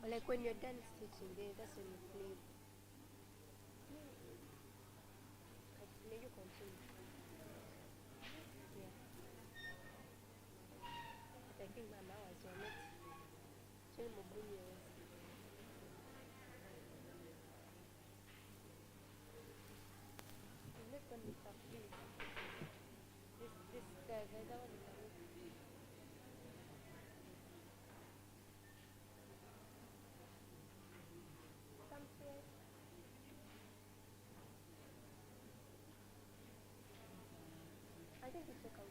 Or like when you're done stitching, then that's when you flip. May you continue? Yeah. But I think Mama was on it. She's more bullies. This one is a flip. The other one is a flip. Something. I think it's a count.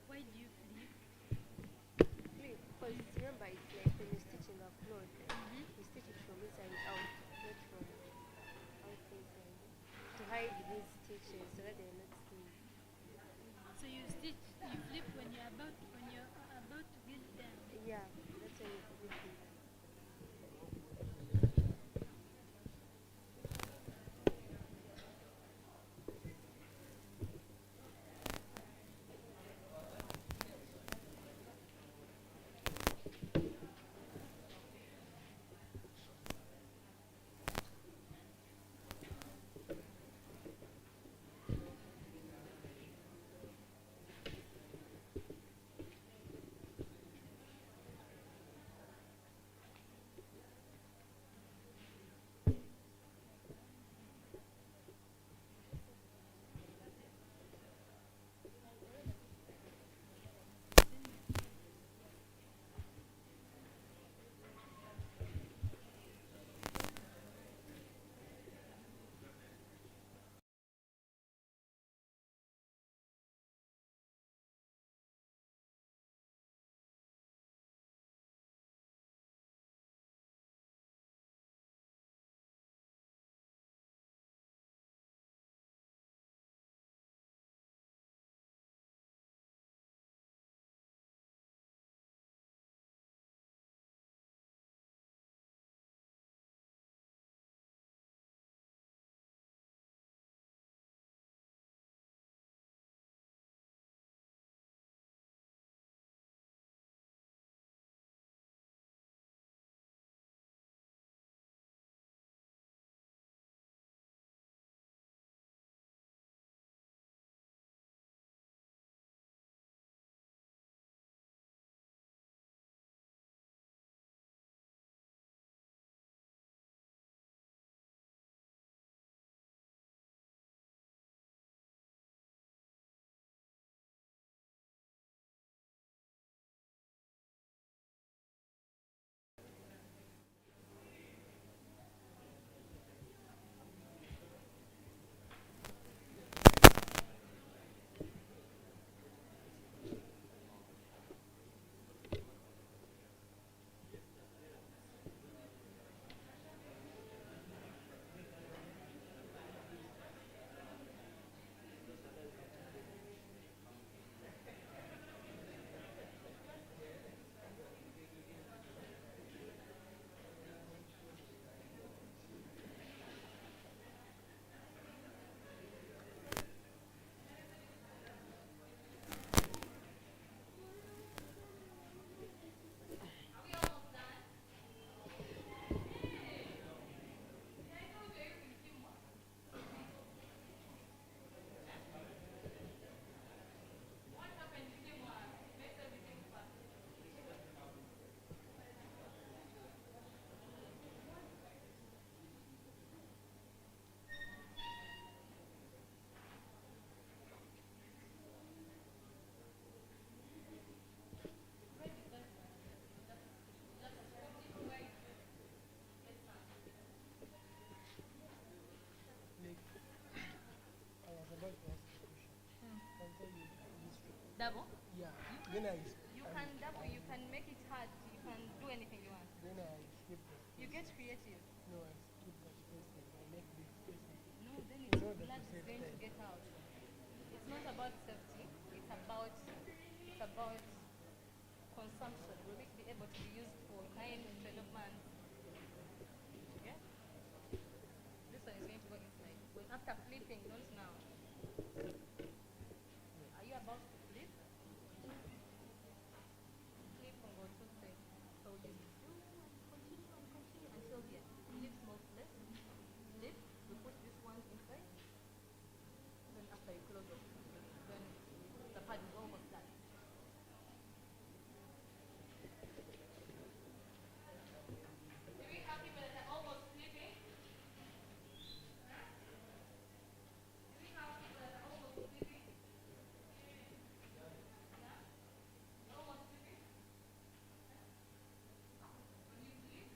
Why do you flip? Flip. Because remember, it's like when you're stitching a cloth, you stitch it from inside out, not from out inside. To hide these stitches so that they're not seen. So you flip when you're about to get done. Yeah, that's when you flip it. You can double, you can make it hard, you can do anything you want. then I skip the You space. get creative. No, I skip the spaces. I make big spaces. No, then In it's order blood to is save going to time. get out. It's not about safety, it's about consumption. Will it be able to be used for 9 12 months? Yeah? This one is going to go inside. Well, after flipping, not now. Are you about to flip? Flip and go two steps. So you do and continue until here. Flip small flip. Flip. We put this one inside. Then after you close off, then the pad is almost done. Are we happy with the almost flipping? Are we happy with the almost flipping? Almost flipping? When you flip,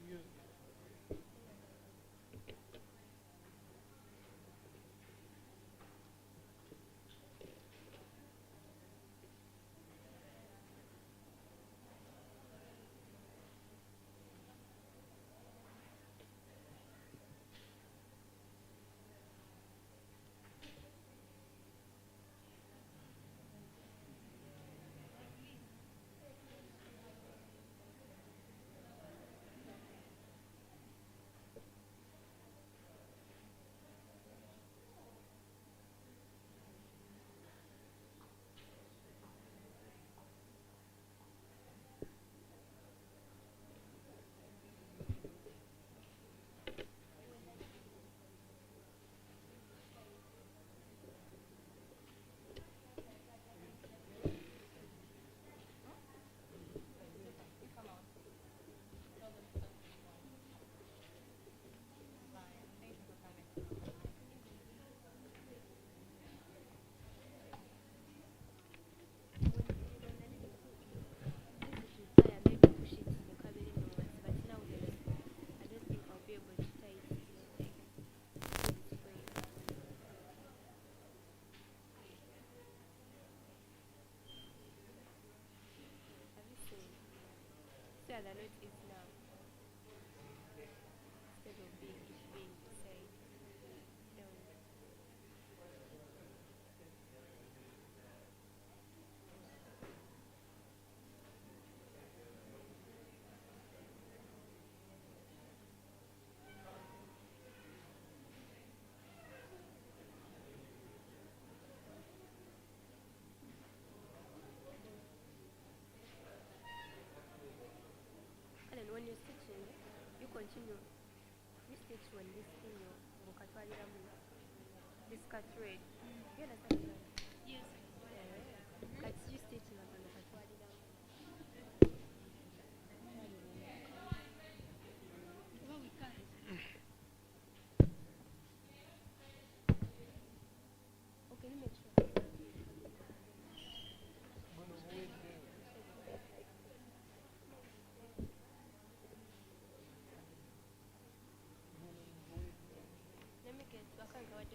You, you come out. Tell them to touch this one. Fine. Thank you for coming. This would require maybe push it in the cabin once, but now I don't think I'll be able to tie it like this way. Have you seen? See how the knot is now instead of being inside down. And then when you're stitching, you continue. You stitch when this thing this cut thread. You understand that? Yes. Yeah. Cut you stitch in Well, we can't. Okay, you make sure. gonna wait there. Let me get back and go ahead.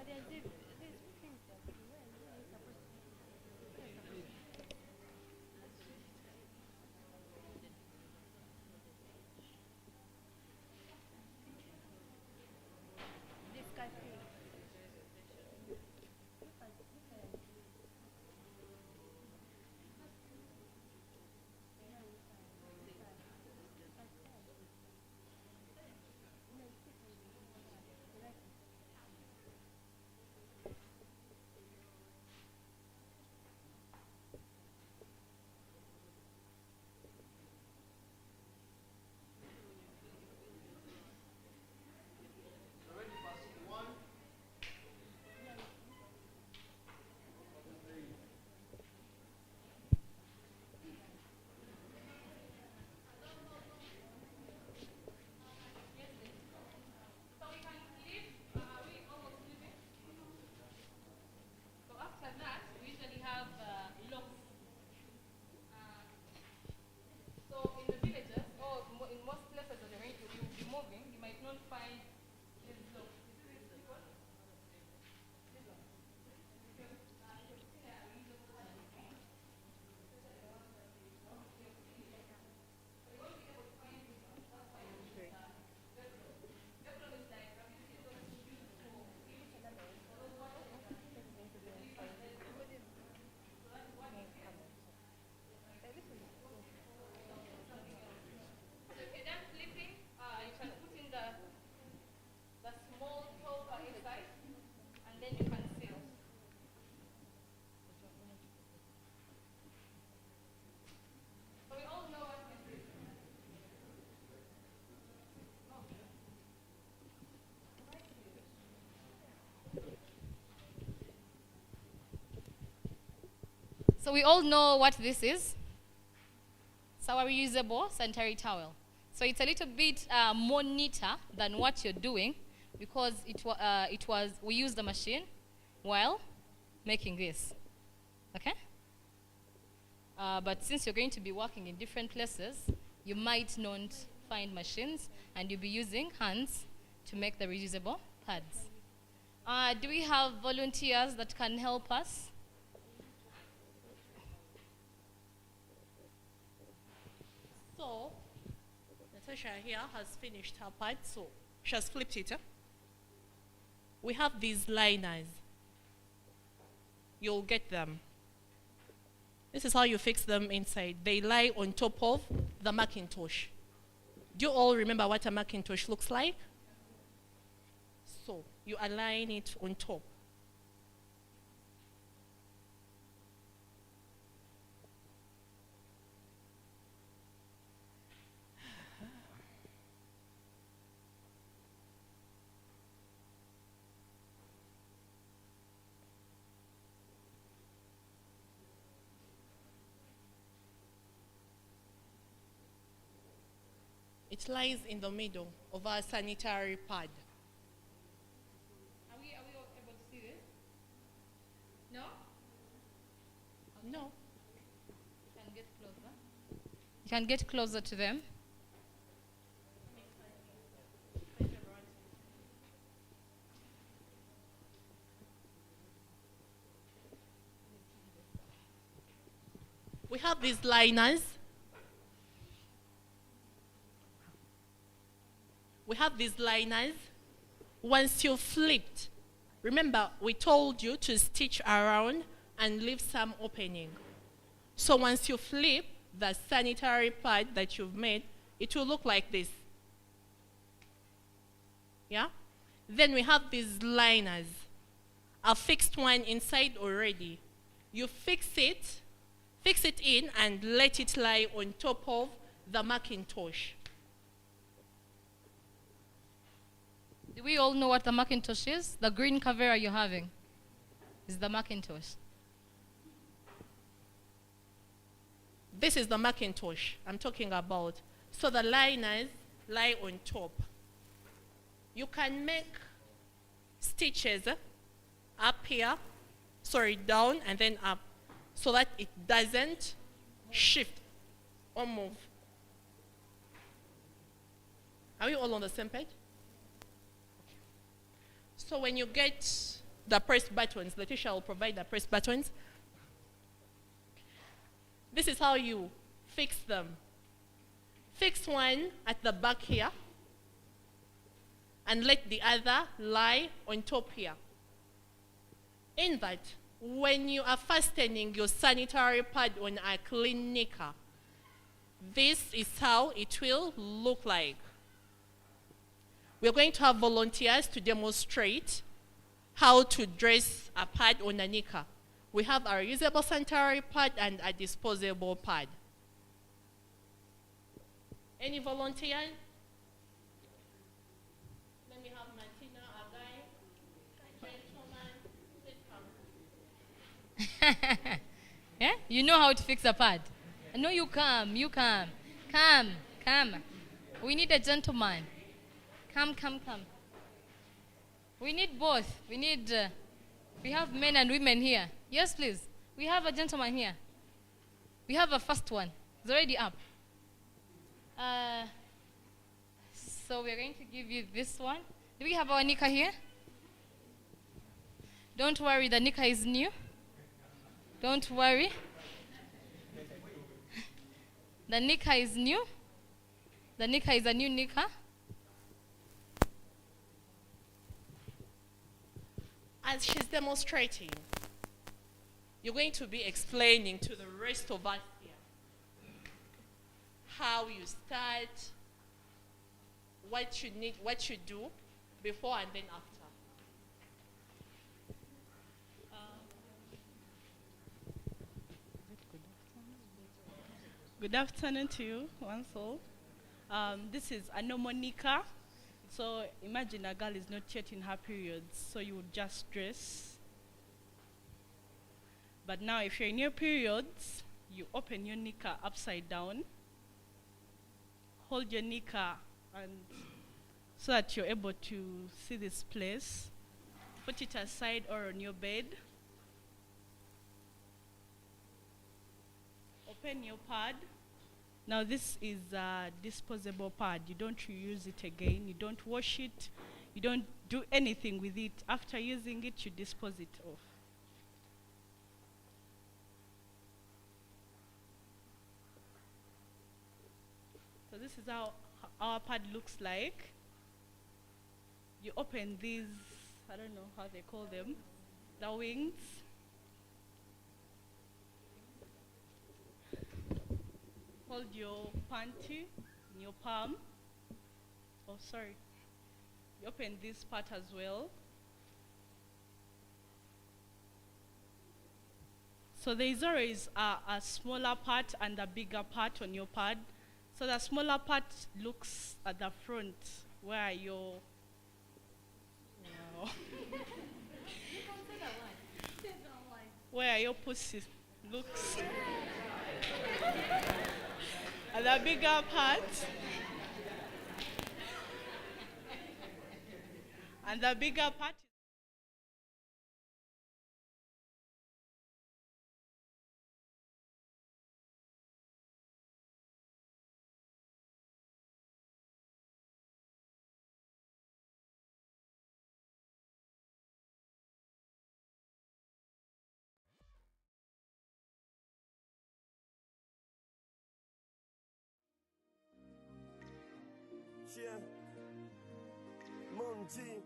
But there's things that where are you supposed to where are you supposed to this cafe. Look at it. Yeah, no, it's different. Like So we can leave. We almost leaving. So after that, we usually have locks. Uh, so in the villages, or in most places that you'll be moving, you might not find these locks. You see these people? So if you're done flipping, you can put in the small topper inside, and then you can seal. So we all know what this is. So we all know what this is. It's our reusable sanitary towel. So it's a little bit more neater than what you're doing because we used the machine while making this. Okay? But since you're going to be working in different places, you might not find machines and you'll be using hands to make the reusable pads. Do we have volunteers that can help us? So, Natasha here has finished her part, so she has flipped it. We have these liners. You'll get them. This is how you fix them inside. They lie on top of the Macintosh. Do you all remember what a Macintosh looks like? So, you align it on top. It lies in the middle of our sanitary pad. Are we all able to see this? No? No. You can get closer. You can get closer to them. We have these liners. We have these liners. Once you flipped, remember we told you to stitch around and leave some opening. So once you flip the sanitary pad that you've made, it will look like this. Yeah? Then we have these liners. A fixed one inside already. You fix it in and let it lie on top of the Macintosh. Do we all know what the Macintosh is? The green cover you're having is the Macintosh. This is the Macintosh I'm talking about. So the liners lie on top. You can make stitches up here, down and then up, so that it doesn't shift or move. Are we all on the same page? So when you get the press buttons. The teacher will provide the press buttons. This is how you fix them. Fix one at the back here and let the other lie on top here. In that, when you are fastening your sanitary pad on a clean knicker, this is how it will look like. We're going to have volunteers to demonstrate how to dress a pad on a knicker. We have a reusable sanitary pad and a disposable pad. Any volunteers? Let me have Martina, a guy, a gentleman. Please come. Yeah? You know how to fix a pad. No, you come. Come. We need a gentleman. Come. We need both. We have men and women here. Yes, please. We have a gentleman here. We have a first one. It's already up. So we're going to give you this one. Do we have our knicker here? Don't worry, the knicker is new. Don't worry. The knicker is new. The knicker is a new knicker. As she's demonstrating, you're going to be explaining to the rest of us here how you start, what you need, what you do before and then after. Good afternoon to you, once all. This is a normal knicker. So imagine a girl is not yet in her periods, so you would just dress. But now if you're in your periods, you open your knicker upside down, hold your knicker and so that you're able to see this place. Put it aside or on your bed. Open your pad. Now this is a disposable pad. You don't reuse it again. You don't wash it. You don't do anything with it. After using it, you dispose it off. So this is how our pad looks like. You open these, I don't know how they call them, the wings. Hold your panty in your palm. Oh, sorry. You open this part as well. So there is always a smaller part and a bigger part on your pad. So the smaller part looks at the front where your where your pussy looks. And the bigger part and the bigger part Yeah. Monty.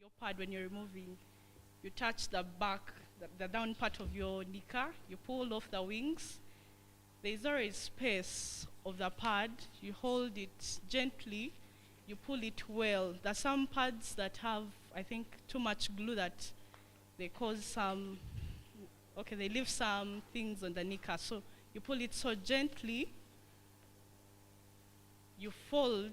your pad when you're removing. You touch the back, the down part of your knicker, you pull off the wings. There's always space of the pad. You hold it gently, you pull it well. There's some pads that have, I think, too much glue that they cause some okay, they leave some things on the knicker. So you pull it so gently, you fold,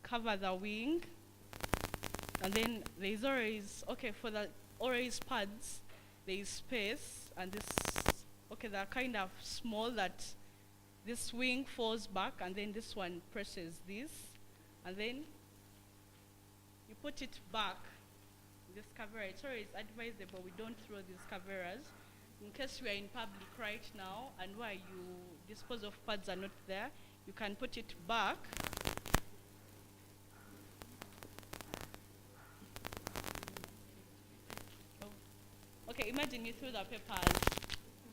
cover the wing, and then there's always, okay, for the always pads, there is space, and this, okay, they're kind of small that this wing falls back, and then this one presses this, and then you put it back. This cover, it's always advisable we don't throw these coverers. In case we are in public right now, and where you dispose of pads are not there, you can put it back. Okay, imagine you threw the papers.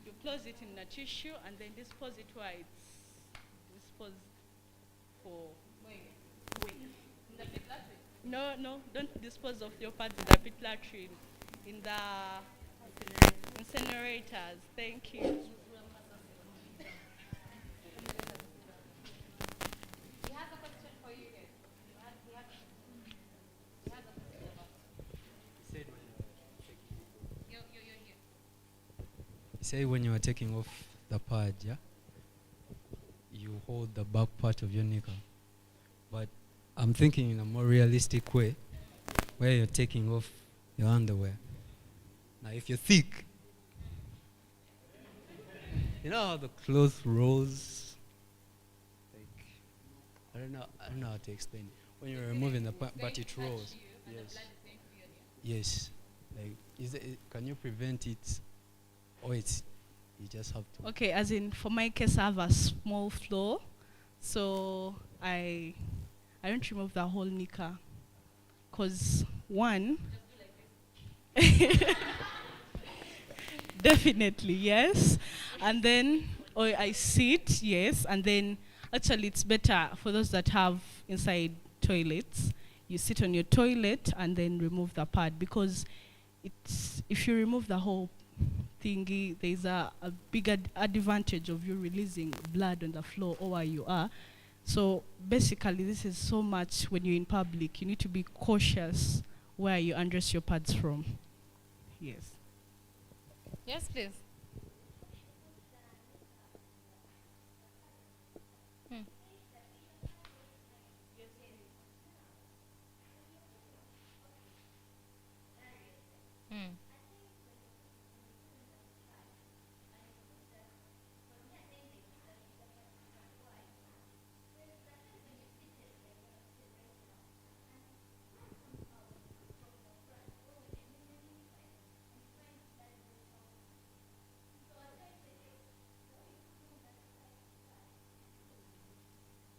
You close it in a tissue and then dispose it where it's disposed for. Wait. In the pit latrine? No, don't dispose of your pads in the pit latrine. In the incinerators. Thank you. Say when you are taking off the pad, yeah, you hold the back part of your knicker. But I'm thinking in a more realistic way, where you're taking off your underwear. Now, if you're thick, you know how the clothes rolls. Like, I don't know how to explain it. When you're removing the but it rolls. Yes. Yes. Like, can you prevent it? Or you just have to. Okay, as in for my case, I have a small floor, so I don't remove the whole knicker, cause one. Definitely yes, and then I sit, yes, and then actually it's better for those that have inside toilets. You sit on your toilet and then remove the pad, because if you remove the whole thingy, there's a bigger advantage of you releasing blood on the floor or where you are. So basically this is so much when you're in public, you need to be cautious where you undress your pads from. Yes. Yes, please. Hmm. Hmm.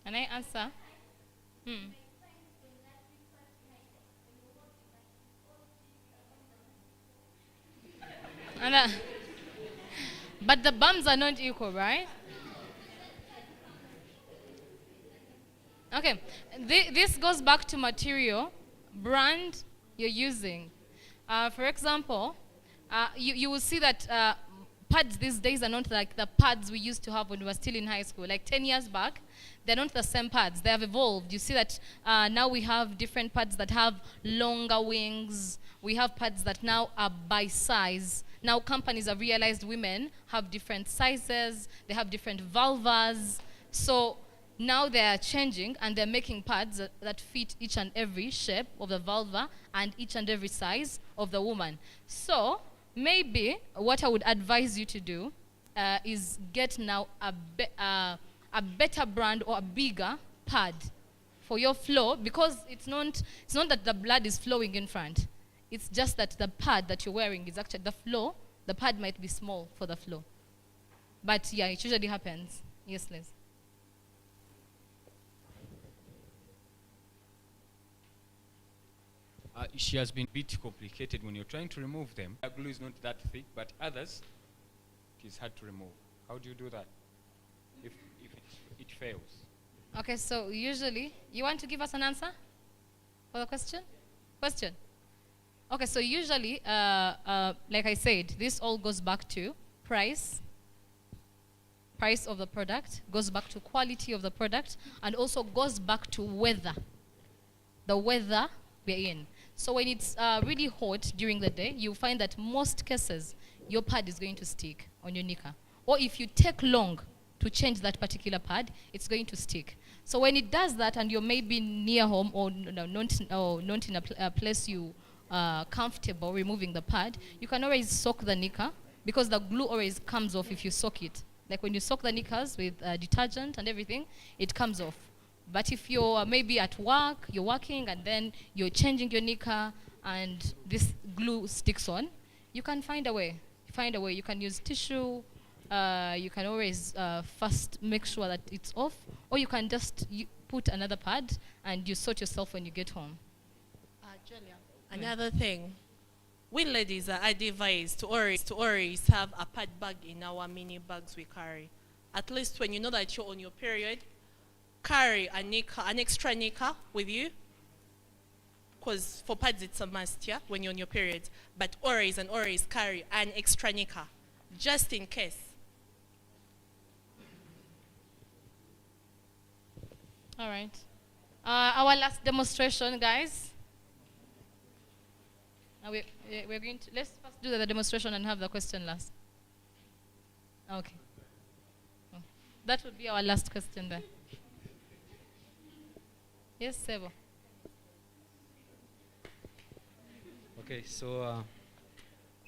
Can I answer? Hmm. And, but the bums are not equal, right? Okay. This goes back to material, brand you're using. For example, you will see that pads these days are not like the pads we used to have when we were still in high school. Like 10 years back, they're not the same pads. They have evolved. You see that now we have different pads that have longer wings. We have pads that now are by size. Now companies have realized women have different sizes. They have different vulvas. So now they are changing and they're making pads that fit each and every shape of the vulva and each and every size of the woman. So maybe what I would advise you to do is get now a better brand or a bigger pad for your flow, because it's not that the blood is flowing in front. It's just that the pad that you're wearing is actually the flow. The pad might be small for the flow. But yeah, it usually happens. Yes, Liz. She has been a bit complicated when you're trying to remove them. The glue is not that thick, but others, it is hard to remove. How do you do that if it fails? Okay, so usually, you want to give us an answer for the question? Okay, so usually, like I said, this all goes back to price of the product, goes back to quality of the product, and also goes back to weather, the weather we're in. So when it's really hot during the day, you'll find that most cases, your pad is going to stick on your knicker. Or if you take long to change that particular pad, it's going to stick. So when it does that and you're maybe near home or not in a place you comfortable removing the pad, you can always soak the knicker because the glue always comes off if you soak it. Like when you soak the knickers with detergent and everything, it comes off. But if you're maybe at work, you're working and then you're changing your knicker and this glue sticks on, you can find a way. You can use tissue. You can always first make sure that it's off, or you can just put another pad and you sort yourself when you get home. Julia, another thing. We ladies are advised to always have a pad bag in our mini bags we carry. At least when you know that you're on your period, carry an extra knicker with you. Because for pads it's a must, yeah, when you're on your period. But always carry an extra knicker, just in case. All right. Our last demonstration, guys. We're going to, let's first do the demonstration and have the question last. Okay. Oh, that would be our last question then. Yes, Sebo. Okay, so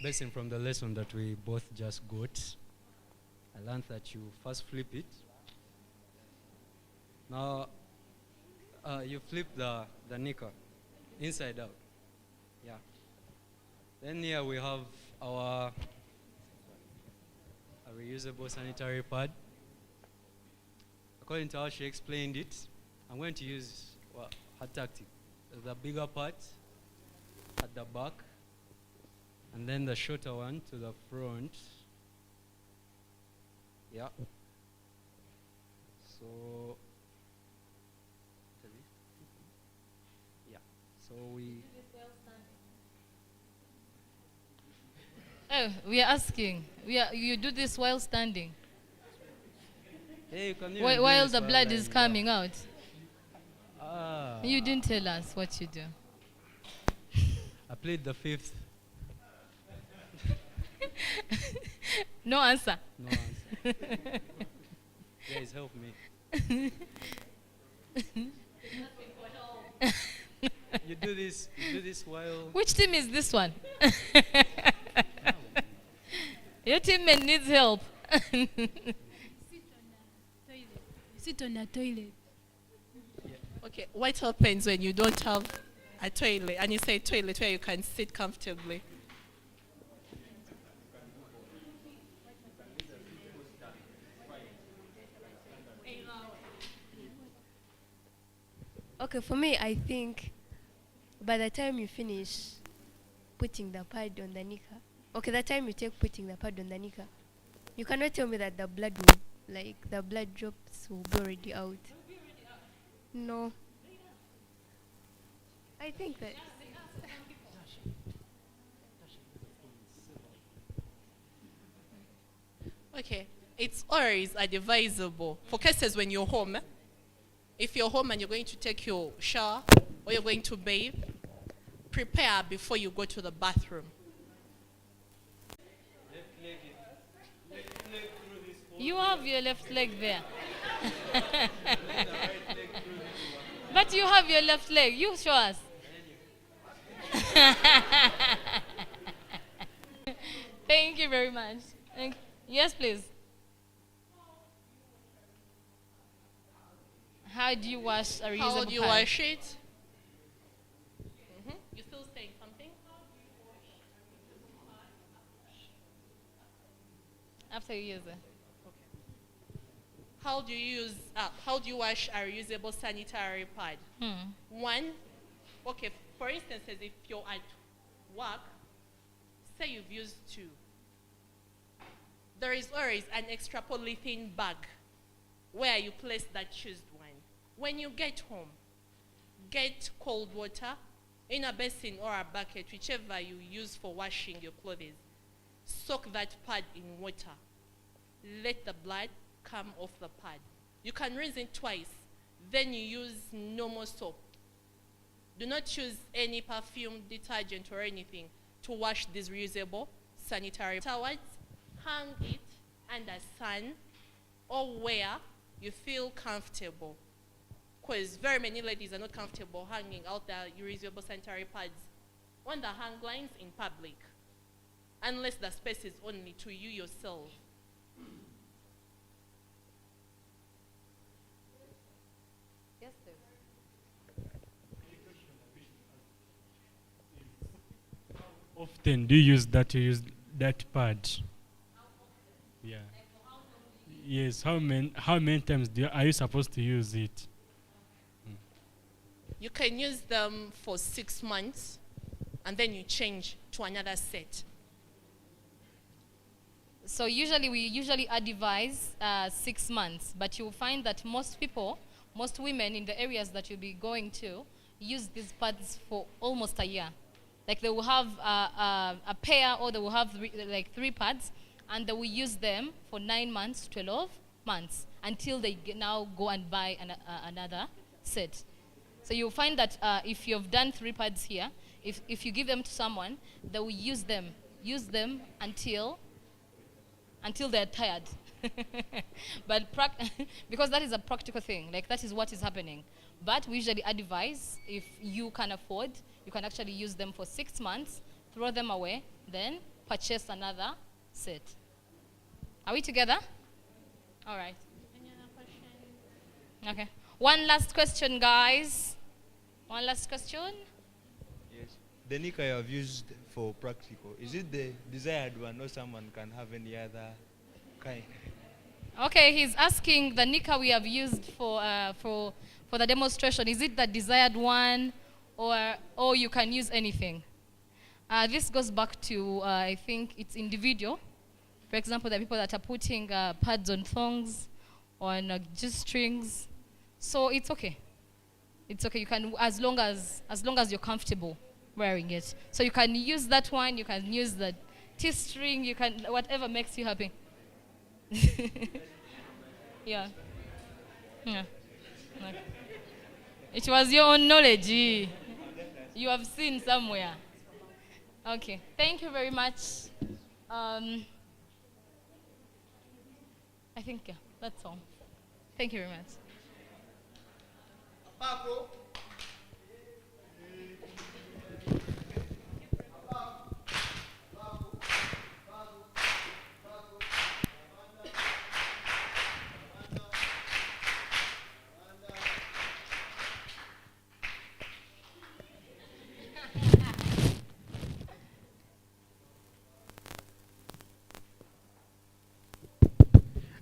basing from the lesson that we both just got, I learned that you first flip it. Now, you flip the knicker inside out. Yeah. Then here we have our reusable sanitary pad. According to how she explained it, I'm going to use her tactic. The bigger part at the back, and then the shorter one to the front. Yeah. So, yeah. So we. Oh, we are asking. You do this while standing, Hey, you can even do while this the blood is lying coming down. out. Ah. You didn't tell us what you do. I played the fifth. No answer. No answer. Guys, help me. You do this while. Which team is this one? Your teammate needs help. Sit on a toilet. Okay, what happens when you don't have a toilet and you say toilet where you can sit comfortably? Okay, for me, I think by the time you finish putting the pad on the knicker, okay, the time you take putting the pad on the knicker, you cannot tell me that the blood will, like, the blood drops will be already out. No. I think that. Okay, it's always advisable for cases when you're home. If you're home and you're going to take your shower or you're going to bathe, prepare before you go to the bathroom. You have your left leg there. But you have your left leg. You show us. Thank you very much. Yes, please. How do you wash a reusable How do you pad? wash it? You still saying something? After you use it. How do you wash a reusable sanitary pad? One, okay, for instance, if you're at work, say you've used two. There is always an extra polythene bag where you place that used one. When you get home, get cold water in a basin or a bucket, whichever you use for washing your clothes. Soak that pad in water. Let the blood come off the pad. You can rinse it twice. Then you use normal soap. Do not use any perfume, detergent, or anything to wash these reusable sanitary towels. Hang it under sun or where you feel comfortable. Because very many ladies are not comfortable hanging out their reusable sanitary pads on the hang lines in public, unless the space is only to you yourself. Yes, Dave. Often do you use that pad? Yeah. Yes. How many times are you supposed to use it? You can use them for 6 months and then you change to another set. So we advise 6 months, but you'll find that most women in the areas that you'll be going to use these pads for almost a year. Like they will have a pair, or they will have three pads, and they will use them for 9 months, 12 months, until they now go and buy another set. So you'll find that if you've done 3 pads here, if you give them to someone, they will use them until they're tired. But because that is a practical thing, like that is what is happening. But we usually advise, if you can afford, you can actually use them for 6 months, throw them away, then purchase another set. Are we together? All right. Any other question? Okay. One last question, guys. One last question. Yes. The Nika you have used for practical, is it the desired one, or someone can have any other kind? Okay, he's asking the Nika we have used for the demonstration. Is it the desired one, or you can use anything? This goes back to I think it's individual. For example, the people that are putting pads on thongs, on G-strings. So it's okay. It's okay. You can, as long as you're comfortable wearing it. So you can use that one. You can use the T-string. You can, whatever makes you happy. Yeah. Yeah. Okay. It was your own knowledge. You have seen somewhere. Okay. Thank you very much. I think, yeah, that's all. Thank you very much.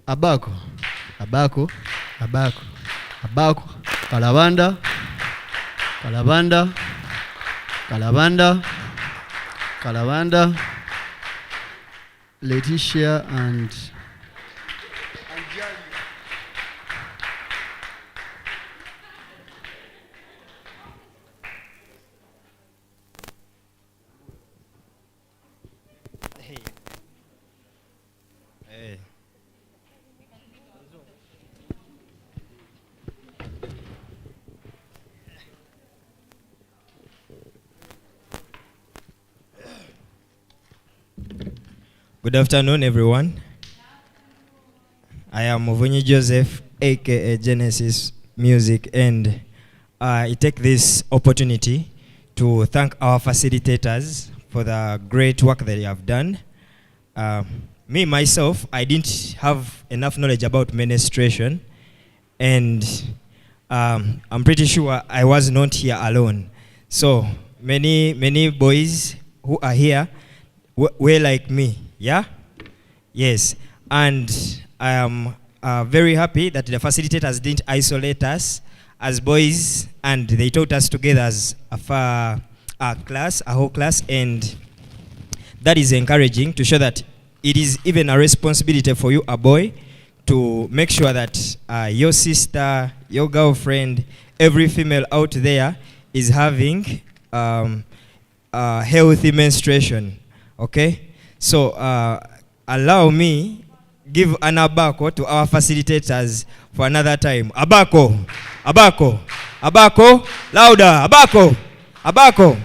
Abako, abako, abako, abako, kalabanda, kalabanda, kalabanda, kalabanda, Letitia and Hey. Hey. Good afternoon, everyone. I am Muvunyi Joseph, aka Genesis Music, and I take this opportunity to thank our facilitators for the great work that they have done. Me, myself, I didn't have enough knowledge about menstruation, and I'm pretty sure I was not here alone. So many boys who are here were like me, yeah? Yes, and I am very happy that the facilitators didn't isolate us as boys, and they taught us together as a whole class, and that is encouraging to show that it is even a responsibility for you, a boy, to make sure that your sister, your girlfriend, every female out there is having healthy menstruation, okay? So allow me give an abako to our facilitators for another time. Abako, abako, Abako, louder. Abako, Abako.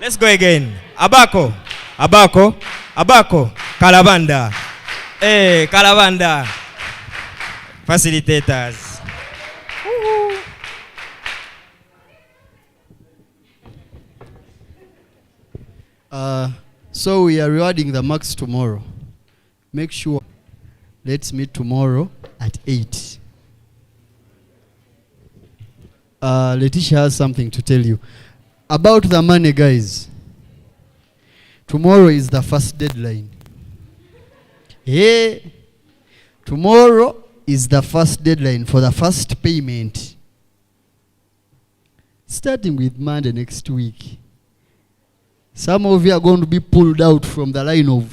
Let's go again. Abako, Abako, Abako. Kalabanda. Hey, Kalabanda. Facilitators. So we are rewarding the marks tomorrow. Make sure. Let's meet tomorrow at 8. Letitia has something to tell you. About the money, guys. Tomorrow is the first deadline. Hey, tomorrow is the first deadline for the first payment. Starting with Monday next week. Some of you are going to be pulled out from the line of